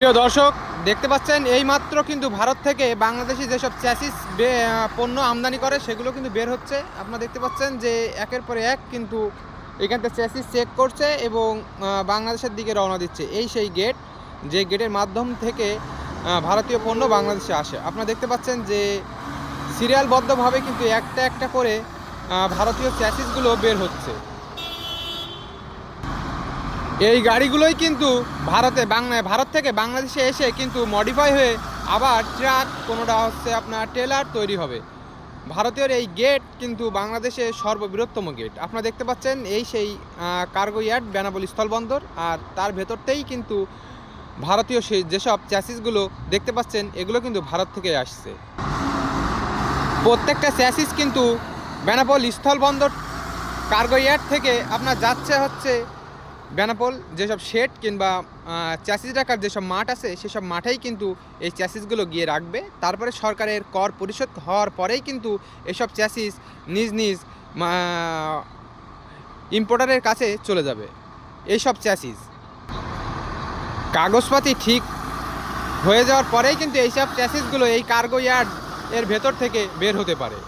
প্রিয় দর্শক, দেখতে পাচ্ছেন এইমাত্র কিন্তু ভারত থেকে বাংলাদেশি যেসব চ্যাসিস পণ্য আমদানি করে সেগুলো কিন্তু বের হচ্ছে। আপনারা দেখতে পাচ্ছেন যে একের পর এক কিন্তু এখান থেকে চ্যাসিস চেক করছে এবং বাংলাদেশের দিকে রওনা দিচ্ছে। এই সেই গেট, যে গেটের মাধ্যম থেকে ভারতীয় পণ্য বাংলাদেশে আসে। আপনারা দেখতে পাচ্ছেন যে সিরিয়ালবদ্ধভাবে কিন্তু একটা একটা করে ভারতীয় চ্যাসিসগুলো বের হচ্ছে। এই গাড়িগুলোই কিন্তু ভারত থেকে বাংলাদেশে এসে কিন্তু মডিফাই হয়ে আবার ট্রাক, কোনোটা হচ্ছে আপনার ট্রেলার তৈরি হবে। ভারতীয় এই গেট কিন্তু বাংলাদেশের সর্ববৃহত্তম গেট। আপনারা দেখতে পাচ্ছেন এই সেই কার্গো ইয়ার্ড বেনাপোল স্থলবন্দর, আর তার ভেতরতেই কিন্তু ভারতীয় সেই যেসব চ্যাসিসগুলো দেখতে পাচ্ছেন এগুলো কিন্তু ভারত থেকে আসছে। প্রত্যেকটা চ্যাসিস কিন্তু বেনাপোল স্থলবন্দর কার্গো ইয়ার্ড থেকে আপনার যাচ্ছে হচ্ছে বেনাপোল যেসব শেড কিংবা চ্যাসিস রাখার যেসব মাঠ আছে সেসব মাঠেই কিন্তু এই চ্যাসিসগুলো গিয়ে রাখবে। তারপরে সরকারের কর পরিশোধ হওয়ার পরেই কিন্তু এসব চ্যাসিস নিজ নিজ ইম্পোর্টারের কাছে চলে যাবে। এইসব চ্যাসিস কাগজপাতি ঠিক হয়ে যাওয়ার পরেই কিন্তু এইসব চ্যাসিসগুলো এই কার্গো ইয়ার্ড এর ভেতর থেকে বের হতে পারে।